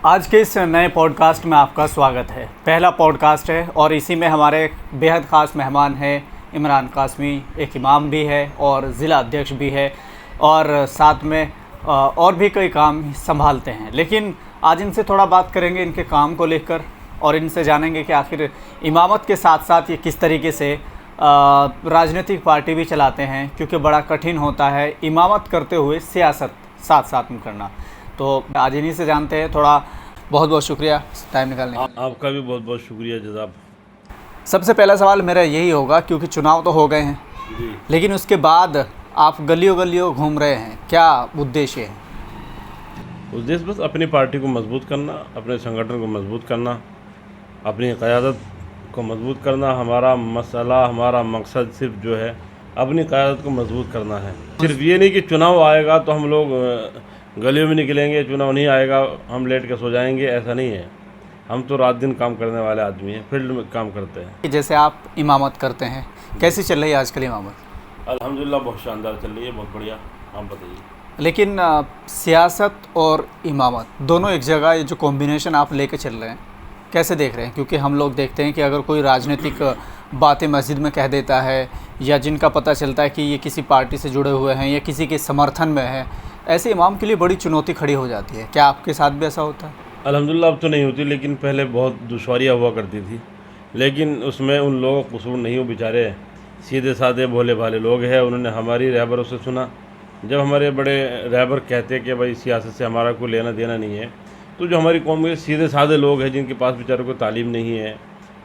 आज के इस नए पॉडकास्ट में आपका स्वागत है। पहला पॉडकास्ट है और इसी में हमारे बेहद ख़ास मेहमान हैं इमरान कासमी, एक इमाम भी है और ज़िला अध्यक्ष भी है और साथ में और भी कई काम संभालते हैं। लेकिन आज इनसे थोड़ा बात करेंगे इनके काम को लेकर और इनसे जानेंगे कि आखिर इमामत के साथ साथ ये किस तरीके से राजनीतिक पार्टी भी चलाते हैं, क्योंकि बड़ा कठिन होता है इमामत करते हुए सियासत साथ साथ में करना। तो आज इन्हीं से जानते हैं। थोड़ा बहुत बहुत शुक्रिया टाइम निकालने के लिए। आपका भी बहुत बहुत शुक्रिया जज़ाब। सबसे पहला सवाल मेरा यही होगा, क्योंकि चुनाव तो हो गए हैं जी, लेकिन उसके बाद आप गलियों घूम रहे हैं, क्या उद्देश्य है? उद्देश्य बस अपनी पार्टी को मजबूत करना, अपने संगठन को मजबूत करना, अपनी क़यादत को मजबूत करना। हमारा मसला, हमारा मकसद सिर्फ जो है अपनी क़यादत को मजबूत करना है। सिर्फ ये नहीं कि चुनाव आएगा तो हम लोग गलियों में निकलेंगे, चुनाव नहीं आएगा हम लेट के सो जाएंगे, ऐसा नहीं है। हम तो रात दिन काम करने वाले आदमी हैं, फील्ड में काम करते हैं। जैसे आप इमामत करते हैं, कैसी चल रही है आजकल इमामत? अल्हम्दुलिल्लाह बहुत शानदार चल रही है, बहुत बढ़िया। आप बताइए। लेकिन सियासत और इमामत दोनों एक जगह, ये जो कॉम्बिनेशन आप लेके चल रहे हैं, कैसे देख रहे हैं? क्योंकि हम लोग देखते हैं कि अगर कोई राजनीतिक बातें मस्जिद में कह देता है या जिनका पता चलता है कि ये किसी पार्टी से जुड़े हुए हैं या किसी के समर्थन में है, ऐसे इमाम के लिए बड़ी चुनौती खड़ी हो जाती है। क्या आपके साथ भी ऐसा होता है? अल्हम्दुलिल्लाह अब तो नहीं होती, लेकिन पहले बहुत दुश्वारियाँ हुआ करती थी। लेकिन उसमें उन लोगों को कसूर नहीं हो, बेचारे सीधे साधे भोले भाले लोग हैं। उन्होंने हमारी रहबरों से सुना। जब हमारे बड़े रहबर कहते कि भाई सियासत से हमारा कोई लेना देना नहीं है, तो जो हमारी कौम के सीधे साधे लोग हैं जिनके पास बेचारों को तालीम नहीं है,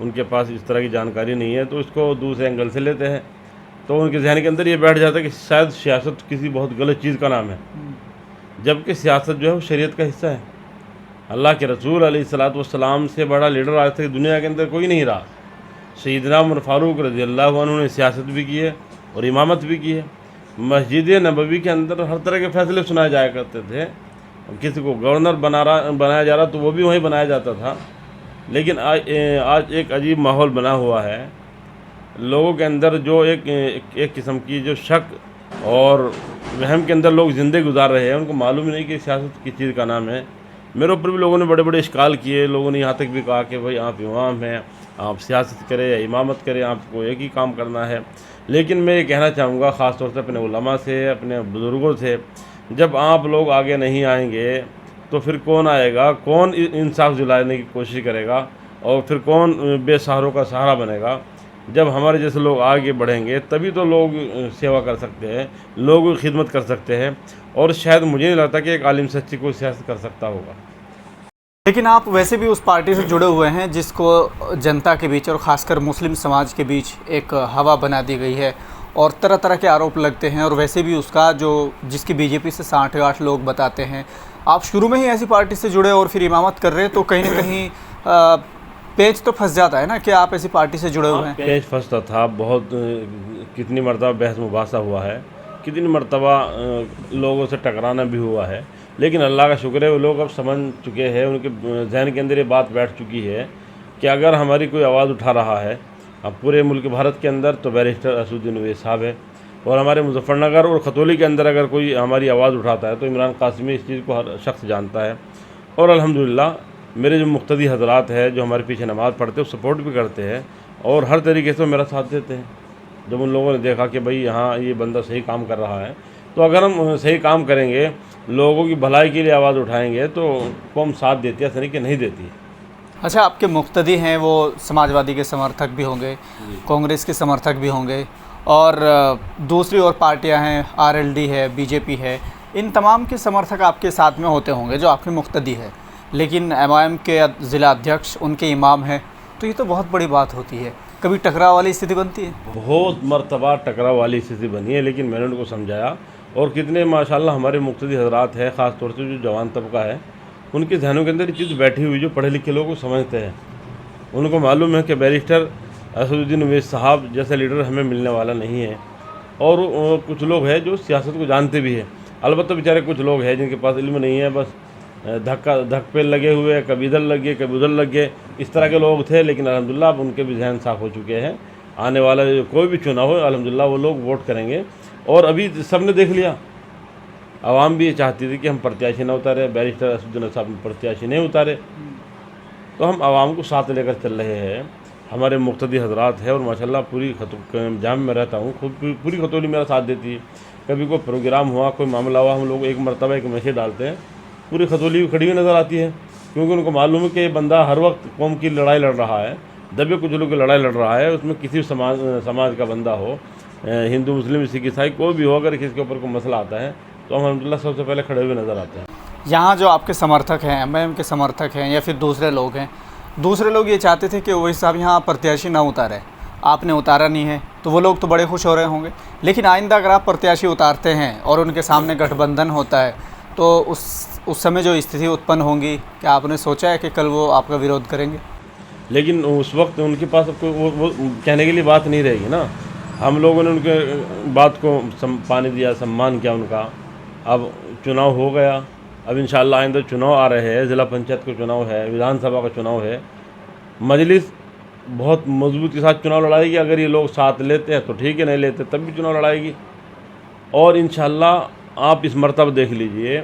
उनके पास इस तरह की जानकारी नहीं है, तो इसको दूसरे एंगल से लेते हैं। तो उनके जहन के अंदर ये बैठ जाता है कि शायद सियासत किसी बहुत गलत चीज़ का नाम है, जबकि सियासत जो है वो शरीयत का हिस्सा है। अल्लाह के रसूल अलैहिस्सलातु वस्सलाम से बड़ा लीडर आज तक दुनिया के अंदर कोई नहीं रहा। सैयदना उमर फारूक रज़ियल्लाहु अन्हु ने सियासत भी की है और इमामत भी की है। मस्जिद नबवी के अंदर हर तरह के फैसले सुनाए जाया करते थे। किसी को गवर्नर बनाया जा रहा तो वो भी वहीं बनाया जाता था। लेकिन आज एक अजीब माहौल बना हुआ है लोगों के अंदर, जो एक किस्म की जो शक और वहम के अंदर लोग ज़िंदगी गुजार रहे हैं। उनको मालूम ही नहीं कि सियासत किस चीज़ का नाम है। मेरे ऊपर भी लोगों ने बड़े बड़े इश्काल किए। लोगों ने यहाँ तक भी कहा कि भाई आप इमाम हैं, आप सियासत करें या इमामत करें, आपको एक ही काम करना है। लेकिन मैं ये कहना चाहूँगा ख़ास तौर से अपने उलमा से, अपने बुज़ुर्गों से, जब आप लोग आगे नहीं आएंगे तो फिर कौन आएगा? कौन इंसाफ दिलाने की कोशिश करेगा? और फिर कौन बेसहारों का सहारा बनेगा? जब हमारे जैसे लोग आगे बढ़ेंगे तभी तो लोग सेवा कर सकते हैं, लोगों की खिदमत कर सकते हैं। और शायद मुझे नहीं लगता कि एक आलिम सच्ची कोई सियासत कर सकता होगा। लेकिन आप वैसे भी उस पार्टी से जुड़े हुए हैं जिसको जनता के बीच और ख़ासकर मुस्लिम समाज के बीच एक हवा बना दी गई है और तरह तरह के आरोप लगते हैं। और वैसे भी उसका जिसकी बीजेपी से 60-8 लोग बताते हैं, आप शुरू में ही ऐसी पार्टी से जुड़े और फिर इमामत कर रहे हैं, तो कहीं ना कहीं पेच तो फंस जाता है ना कि आप ऐसी पार्टी से जुड़े हुए हैं। पेच फंसता था बहुत। कितनी मरतबा बहस मुबासा हुआ है, कितनी मरतबा लोगों से टकराना भी हुआ है। लेकिन अल्लाह का शुक्र है वो लोग अब समझ चुके हैं, उनके जहन के अंदर ये बात बैठ चुकी है कि अगर हमारी कोई आवाज़ उठा रहा है अब पूरे मुल्क भारत के अंदर, तो बैरिस्टर असदुद्दीन ओवैसी साहब है। और हमारे मुजफ्फरनगर और खतौली के अंदर अगर कोई हमारी आवाज़ उठाता है तो इमरान कासमी इस चीज़ को हर शख्स जानता है। और अल्हम्दुलिल्लाह मेरे जो मुक्तदी हजरात हैं जो हमारे पीछे नमाज़ पढ़ते हैं, वो सपोर्ट भी करते हैं और हर तरीके से मेरा साथ देते हैं। जब उन लोगों ने देखा कि भाई यहाँ ये बंदा सही काम कर रहा है, तो अगर हम सही काम करेंगे, लोगों की भलाई के लिए आवाज़ उठाएंगे, तो कौम साथ देती है, ऐसा नहीं कि नहीं देती। अच्छा, आपके मुक्तदी हैं वो समाजवादी के समर्थक भी होंगे, कांग्रेस के समर्थक भी होंगे और दूसरी और पार्टियां हैं, आरएलडी है, बीजेपी है, इन तमाम के समर्थक आपके साथ में होते होंगे जो आपके मुक्तदी है। लेकिन एमआईएम के ज़िला अध्यक्ष उनके इमाम हैं, तो ये तो बहुत बड़ी बात होती है। कभी टकराव वाली स्थिति बनती है? बहुत मरतबा टकराव वाली स्थिति बनी है, लेकिन मैंने उनको समझाया। और कितने माशाल्लाह हमारे मुक्तदी हजरात हैं, ख़ास तौर से जो जवान तबका है, उनके जहनों के अंदर ये चीज़ बैठी हुई, जो पढ़े लिखे लोग को समझते हैं। उनको मालूम है कि बैरिस्टर असदुद्दीन ओवैसी साहब जैसा लीडर हमें मिलने वाला नहीं है। और कुछ लोग हैं जो सियासत को जानते भी हैं। अलबत्ता बेचारे कुछ लोग हैं जिनके पास इल्म नहीं है, बस धक पे लगे हुए, कभी इधर लग गए कभी उधर लग गए, इस तरह के लोग थे। लेकिन अल्हम्दुलिल्लाह अब उनके भी जहन साफ़ हो चुके हैं। आने वाला कोई भी चुनाव हो, अल्हम्दुलिल्लाह वो लोग वोट करेंगे। और अभी सब ने देख लिया आवाम भी ये चाहती थी कि हम प्रत्याशी ना उतारे, बैरिस्टर असदुद्दीन साहब ने प्रत्याशी नहीं उतारे, तो हम आवाम को साथ लेकर चल रहे हैं। हमारे मुक्तदी हजरात है और माशाल्लाह पूरी जाम में रहता हूँ, खुद पूरी खतौली मेरा साथ देती है। कभी कोई प्रोग्राम हुआ, कोई मामला हुआ, हम लोग एक मरतबा एक मैसेज डालते हैं, पूरी खतौली खड़ी हुई नज़र आती है, क्योंकि उनको मालूम है कि ये बंदा हर वक्त कौम की लड़ाई लड़ रहा है, दबे कुचलों की लड़ाई लड़ रहा है। उसमें किसी समाज का बंदा हो, हिंदू मुस्लिम सिख ईसाई कोई भी हो, अगर किसी के ऊपर कोई मसला आता है तो हम अल्हम्दुलिल्लाह सबसे पहले खड़े हुए नज़र आते हैं। यहाँ जो आपके समर्थक हैं, एमआईएम के समर्थक हैं या फिर दूसरे लोग हैं, दूसरे लोग ये चाहते थे कि ओवैसी साहब यहाँ प्रत्याशी ना उतारे, आपने उतारा नहीं है, तो वो लोग तो बड़े खुश हो रहे होंगे। लेकिन आइंदा अगर आप प्रत्याशी उतारते हैं और उनके सामने गठबंधन होता है, तो उस समय जो स्थिति उत्पन्न होंगी, क्या आपने सोचा है कि कल वो आपका विरोध करेंगे? लेकिन उस वक्त उनके पास अब कोई वो कहने के लिए बात नहीं रहेगी ना। हम लोगों ने उनके बात को पानी दिया, सम्मान किया उनका। अब चुनाव हो गया, अब इंशाअल्लाह आइंदा चुनाव आ रहे हैं, ज़िला पंचायत का चुनाव है, विधानसभा का चुनाव है। मजलिस बहुत मजबूती के साथ चुनाव लड़ाएगी। अगर ये लोग साथ लेते हैं तो ठीक है, नहीं लेते तब भी चुनाव लड़ाएगी। और इंशाअल्लाह आप इस मरतबा देख लीजिए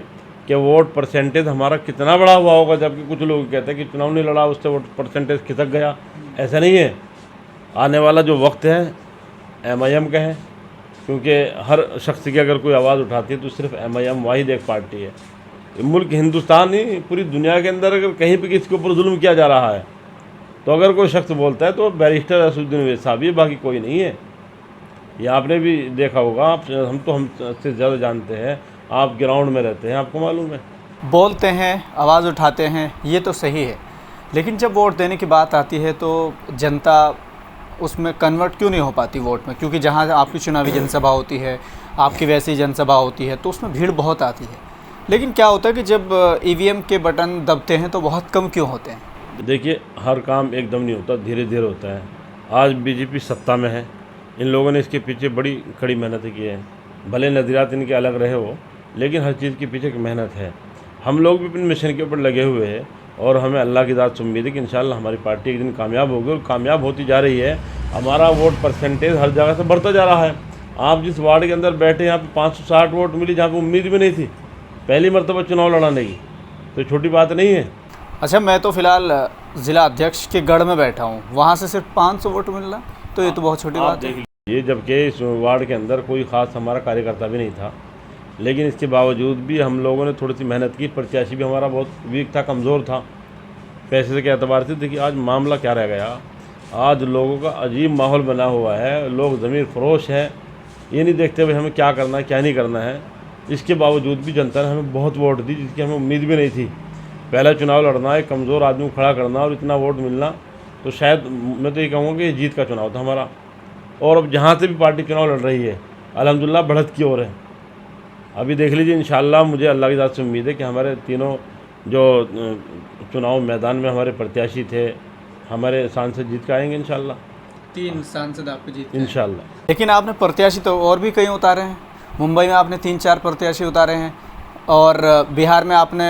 कि वोट परसेंटेज हमारा कितना बड़ा हुआ होगा, जबकि कुछ लोग कहते हैं कि चुनाव नहीं लड़ा उससे वोट परसेंटेज खिसक गया। ऐसा नहीं है। आने वाला जो वक्त है एमआईएम का है, क्योंकि हर शख्स की अगर कोई आवाज़ उठाती है तो सिर्फ एमआईएम वाहिद एक पार्टी है। मुल्क हिंदुस्तान ही पूरी दुनिया के अंदर अगर कहीं पे किसी के ऊपर जुल्म किया जा रहा है तो अगर कोई शख्स बोलता है तो बैरिस्टर असदुद्दीन साहब ही, बाकी कोई नहीं है। ये आपने भी देखा होगा, हमसे ज़्यादा जानते हैं, आप ग्राउंड में रहते हैं, आपको मालूम है। बोलते हैं, आवाज़ उठाते हैं, ये तो सही है, लेकिन जब वोट देने की बात आती है तो जनता उसमें कन्वर्ट क्यों नहीं हो पाती वोट में? क्योंकि जहाँ आपकी चुनावी जनसभा होती है, आपकी वैसी जनसभा होती है, तो उसमें भीड़ बहुत आती है। लेकिन क्या होता है कि जब ईवीएम के बटन दबते हैं तो बहुत कम क्यों होते हैं? देखिए, हर काम एकदम नहीं होता, धीरे धीरे होता है। आज बीजेपी सत्ता में है, इन लोगों ने इसके पीछे बड़ी कड़ी मेहनत की है। भले नज़रियात इनके अलग रहे हो, लेकिन हर चीज़ के पीछे एक मेहनत है। हम लोग भी अपने मिशन के ऊपर लगे हुए हैं और हमें अल्लाह की ज़ात से उम्मीद है कि इंशाअल्लाह हमारी पार्टी एक दिन कामयाब होगी, और कामयाब होती जा रही है। हमारा वोट परसेंटेज हर जगह से बढ़ता जा रहा है। आप जिस वार्ड के अंदर बैठे, यहाँ पे 560 वोट मिली, जहाँ पर उम्मीद भी नहीं थी पहली मरतबा चुनाव लड़ाने की, तो छोटी बात नहीं है। अच्छा, मैं तो फ़िलहाल ज़िला अध्यक्ष के गढ़ में बैठा हूँ, वहाँ से सिर्फ 500 वोट मिल रहा, तो ये तो बहुत छोटी बात है। ये जबकि इस वार्ड के अंदर कोई ख़ास हमारा कार्यकर्ता भी नहीं था, लेकिन इसके बावजूद भी हम लोगों ने थोड़ी सी मेहनत की। प्रत्याशी भी हमारा बहुत वीक था, कमज़ोर था पैसे के एतबार से। देखिए आज मामला क्या रह गया, आज लोगों का अजीब माहौल बना हुआ है, लोग ज़मीर फरोश है, ये नहीं देखते हुए हमें क्या करना है क्या नहीं करना है। इसके बावजूद भी जनता ने हमें बहुत वोट दी, जिसकी हमें उम्मीद भी नहीं थी। पहला चुनाव लड़ना, एक कमज़ोर आदमी को खड़ा करना और इतना वोट मिलना, तो शायद मैं तो ये कहूँगा कि जीत का चुनाव था हमारा। और अब जहाँ से भी पार्टी चुनाव लड़ रही है अल्हम्दुलिल्लाह बढ़त की ओर है। अभी देख लीजिए, इंशाअल्लाह मुझे अल्लाह की ज़ात से उम्मीद है कि हमारे तीनों जो चुनाव मैदान में हमारे प्रत्याशी थे, हमारे सांसद जीत के आएंगे इंशाअल्लाह। 3 सांसद आपके जीत इंशाअल्लाह। लेकिन आपने प्रत्याशी तो और भी कई उतारे हैं। मुंबई में आपने 3-4 प्रत्याशी उतारे हैं और बिहार में आपने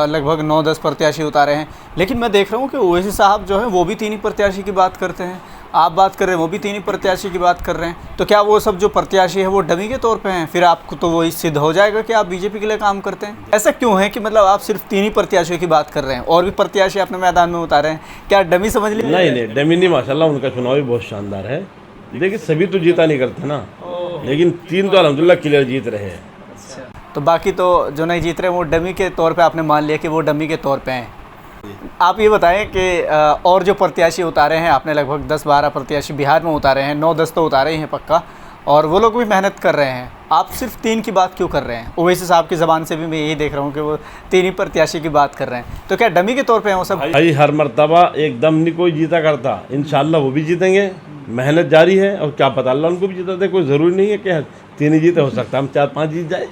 लगभग 9-10 प्रत्याशी उतारे हैं। लेकिन मैं देख रहा हूँ कि ओवैसी साहब जो हैं वो भी 3 ही प्रत्याशी की बात करते हैं, आप बात कर रहे हैं वो भी 3 ही प्रत्याशी की बात कर रहे हैं। तो क्या वो सब जो प्रत्याशी है वो डमी के तौर पे हैं? फिर आपको तो वही सिद्ध हो जाएगा कि आप बीजेपी के लिए काम करते हैं। ऐसा क्यों है कि मतलब आप सिर्फ 3 ही प्रत्याशियों की बात कर रहे हैं और भी प्रत्याशी अपने मैदान में उतारे हैं? क्या डमी समझ लीजिए? नहीं, डमी नहीं, माशाल्लाह उनका चुनाव भी बहुत शानदार है। देखिए सभी तो जीता नहीं करते ना, लेकिन 3 तो अल्हम्दुलिल्लाह क्लियर जीत रहे हैं। तो बाकी तो जो नहीं जीत रहे वो डमी के तौर पे आपने मान लिया कि वो डमी के तौर पे हैं। आप ये बताएं कि और जो प्रत्याशी उतारे हैं आपने, लगभग 10-12 प्रत्याशी बिहार में उतारे हैं, 9-10 तो उतारे ही हैं पक्का, और वो लोग भी मेहनत कर रहे हैं। आप सिर्फ 3 की बात क्यों कर रहे हैं? ओवैसी साहब की ज़बान से भी मैं यही देख रहा हूँ कि वो 3 ही प्रत्याशी की बात कर रहे हैं। तो क्या डमी के तौर पर हैं वो सब? भाई हर मरतबा एकदम नहीं कोई जीता करता, इंशाअल्लाह वो भी जीतेंगे। मेहनत जारी है और क्या पता अल्लाह उनको भी जीता दे। कोई ज़रूरी नहीं है कि 3 ही जीते, हो सकता है हम 4-5 जीत जाए।